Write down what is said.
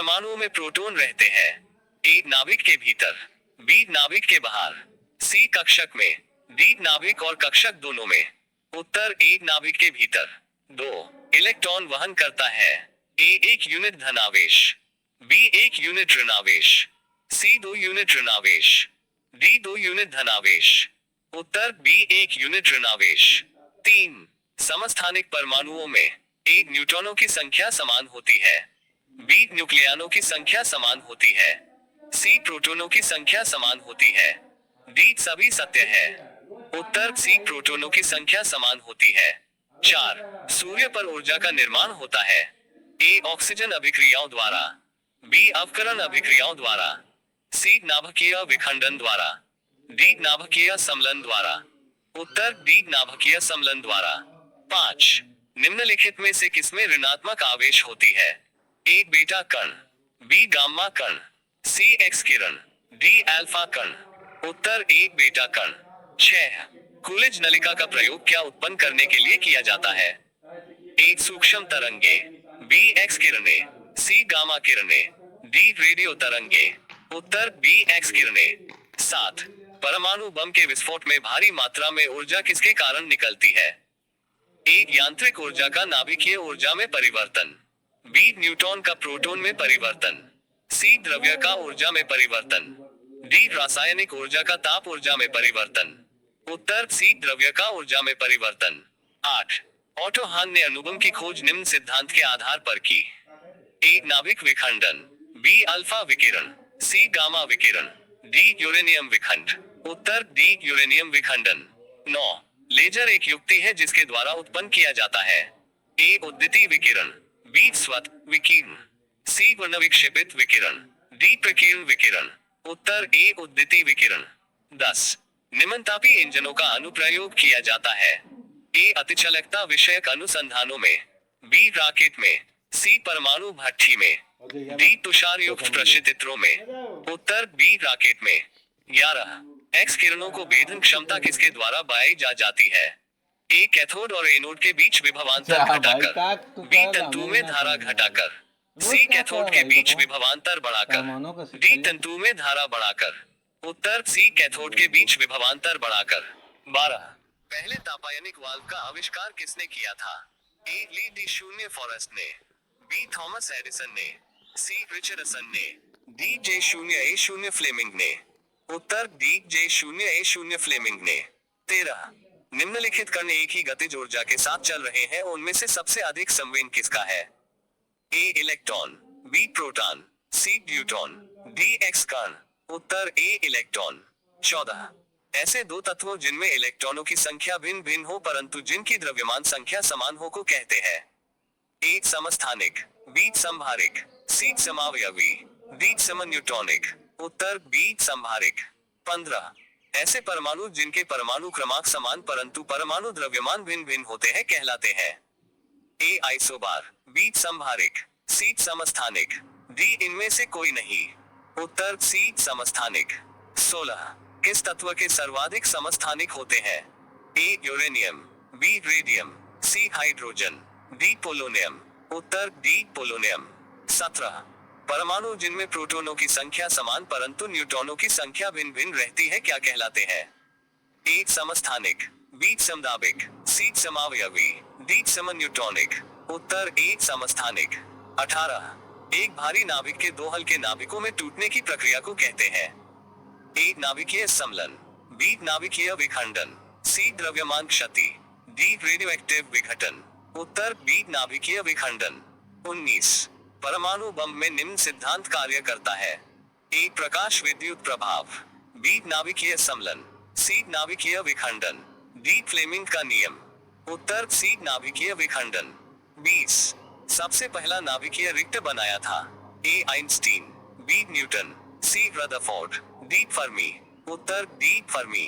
परमाणु में प्रोटॉन रहते हैं? ए नाभिक के भीतर, बी नाभिक के बाहर, सी कक्षक में, डी नाभिक और कक्षक दोनों में। उत्तर ए नाभिक के भीतर। 2 इलेक्ट्रॉन वहन करता है? ए 1 यूनिट धनावेश, बी 1 यूनिट ऋणावेश, सी 2 यूनिट ऋणावेश, डी 2 यूनिट धनावेश। उत्तर बी 1 यूनिट ऋणावेश। 3 समस्थानिक परमाणुओं में ए न्यूट्रॉनों की संख्या समान होती है, बी न्यूक्लियनों की संख्या समान होती है, सी प्रोटॉनों की संख्या समान होती है, डी सभी सत्य है। उत्तर सी प्रोटॉनों की संख्या समान होती है। 4 सूर्य पर ऊर्जा का निर्माण होता है? ए ऑक्सीजन अभिक्रियाओं द्वारा, बी अवकरण अभिक्रियाओं द्वारा, सी नाभिकीय विखंडन द्वारा, डी नाभिकीय सम्लन द्वारा। उत्तर डी नाभिकीय सम्लन द्वारा। 5 निम्नलिखित में से किसमें ऋणात्मक आवेश होती है? ए बीटा कण, बी गामा कण, सी एक्स किरण, डी अल्फा कण। उत्तर ए बीटा कण। 6 कूलिज नलिका का प्रयोग क्या उत्पन्न करने के लिए किया जाता है? ए सूक्ष्म तरंगे, बी एक्स किरणें, सी गामा किरणें, डी रेडियो तरंगे। उत्तर बी एक्स किरणें। 7 परमाणु बम के विस्फोट में भारी मात्रा में ऊर्जा किसके कारण निकलती है? ए यांत्रिक ऊर्जा का नाभिकीय ऊर्जा में परिवर्तन, बी न्यूट्रॉन का प्रोटॉन में परिवर्तन, सी द्रव्य का ऊर्जा में परिवर्तन, डी रासायनिक ऊर्जा का ताप ऊर्जा में परिवर्तन। उत्तर सी द्रव्य का ऊर्जा में परिवर्तन। 8 ऑटो हान ने अणुबम की खोज निम्न सिद्धांत के आधार पर की? ए नाभिक विखंडन, बी अल्फा विकिरण, सी गामा विकिरण, डी यूरेनियम विखंड। उत्तर डी यूरेनियम विखंडन। 9 लेजर एक युक्ति है जिसके द्वारा उत्पन्न किया जाता है? ए उद्दीति विकिरण, बी स्वत विकिरण, सी वर्णविक्षेपित विकिरण, डी प्रकीर्ण विकिरण। उत्तर ए उद्दीति विकिरण। 10 निम्नतापी इंजनों का अनुप्रयोग किया जाता है? ए अतिचालकता विषयक अनुसंधानों में, बी रॉकेट में, सी परमाणु भट्ठी में, डी तुषार युक्त प्रक्षेपित्रों में। उत्तर बी रॉकेट में। 11 एक्स किरणों को भेदन क्षमता किसके द्वारा बढ़ाई जा जाती है? ए कैथोड और एनोड के बीच विभवांतर घटाकर, बी तंतु में धारा घटाकर, सी कैथोड के बीच विभवांतर बढ़ाकर, डी तंतु में धारा बढ़ाकर। उत्तर सी कैथोड के बीच विभवांतर बढ़ाकर। 12 पहले तापायनिक वाल्व का आविष्कार किसने किया था? ए ली डी शून्य फॉरेस्ट ने, बी थॉमस एडिसन ने, सी रिचर्डसन ने, डी जे शून्य ए शून्य फ्लेमिंग ने। उत्तर डी जे शून्य ए शून्य फ्लेमिंग ने। 13 निम्नलिखित कण एक ही गतिज ऊर्जा के साथ चल रहे हैं, उनमें से सबसे अधिक संवेग किसका है? ए इलेक्ट्रॉन, बी प्रोटॉन, सी न्यूट्रॉन, डी एक्स कण। उत्तर ए इलेक्ट्रॉन। 14 ऐसे दो तत्वों जिनमें इलेक्ट्रॉनों की संख्या भिन्न भिन्न हो परंतु जिनकी द्रव्यमान संख्या समान हो को कहते हैं? ए समस्थानिक, बी संभारिक, सी समावयवी, डी समन्यूट्रॉनिक। उत्तर बी संभारिक। 15 ऐसे परमाणु जिनके परमाणु क्रमांक समान परंतु परमाणु द्रव्यमान भिन्न भिन्न होते हैं कहलाते हैं? ए आइसोबार, बी संभारिक, सी समस्थानिक, डी इनमें से कोई नहीं। उत्तर सी समस्थानिक। 16 किस तत्व के सर्वाधिक समस्थानिक होते हैं? ए uranium, B radium, C hydrogen, D polonium. उत्तर डी पोलोनियम। 17 परमाणु जिनमें प्रोटॉनों की संख्या समान परंतु न्यूट्रॉनों की संख्या भिन्न भिन्न रहती है क्या कहलाते हैं? ए समस्थानिक, बी समदाबिक, सी समावयवी, डी समन्यूट्रॉनिक। उत्तर ए समस्थानिक। 18 एक भारी नाभिक के दो हल्के नाभिकों में टूटने की प्रक्रिया को कहते हैं? ए नाभिकीय सम्लन, बी नाभिकीय विखंडन, सी द्रव्यमान क्षति, डी रेडियोएक्टिव विघटन। उत्तर बी नाभिकीय विखंडन। 19 परमाणु बम में निम्न सिद्धांत कार्य करता है? ए प्रकाश विद्युत प्रभाव, बी नाभिकीय सम्लन, सी नाभिकीय विखंडन, डी फ्लेमिंग का नियम। उत्तर सी नाभिकीय विखंडन। 20 सबसे पहला नाभिकीय रिक्टर बनाया था? ए आइंस्टीन, बी न्यूटन, सी रदरफोर्ड, डी फर्मी। उत्तर डी फर्मी।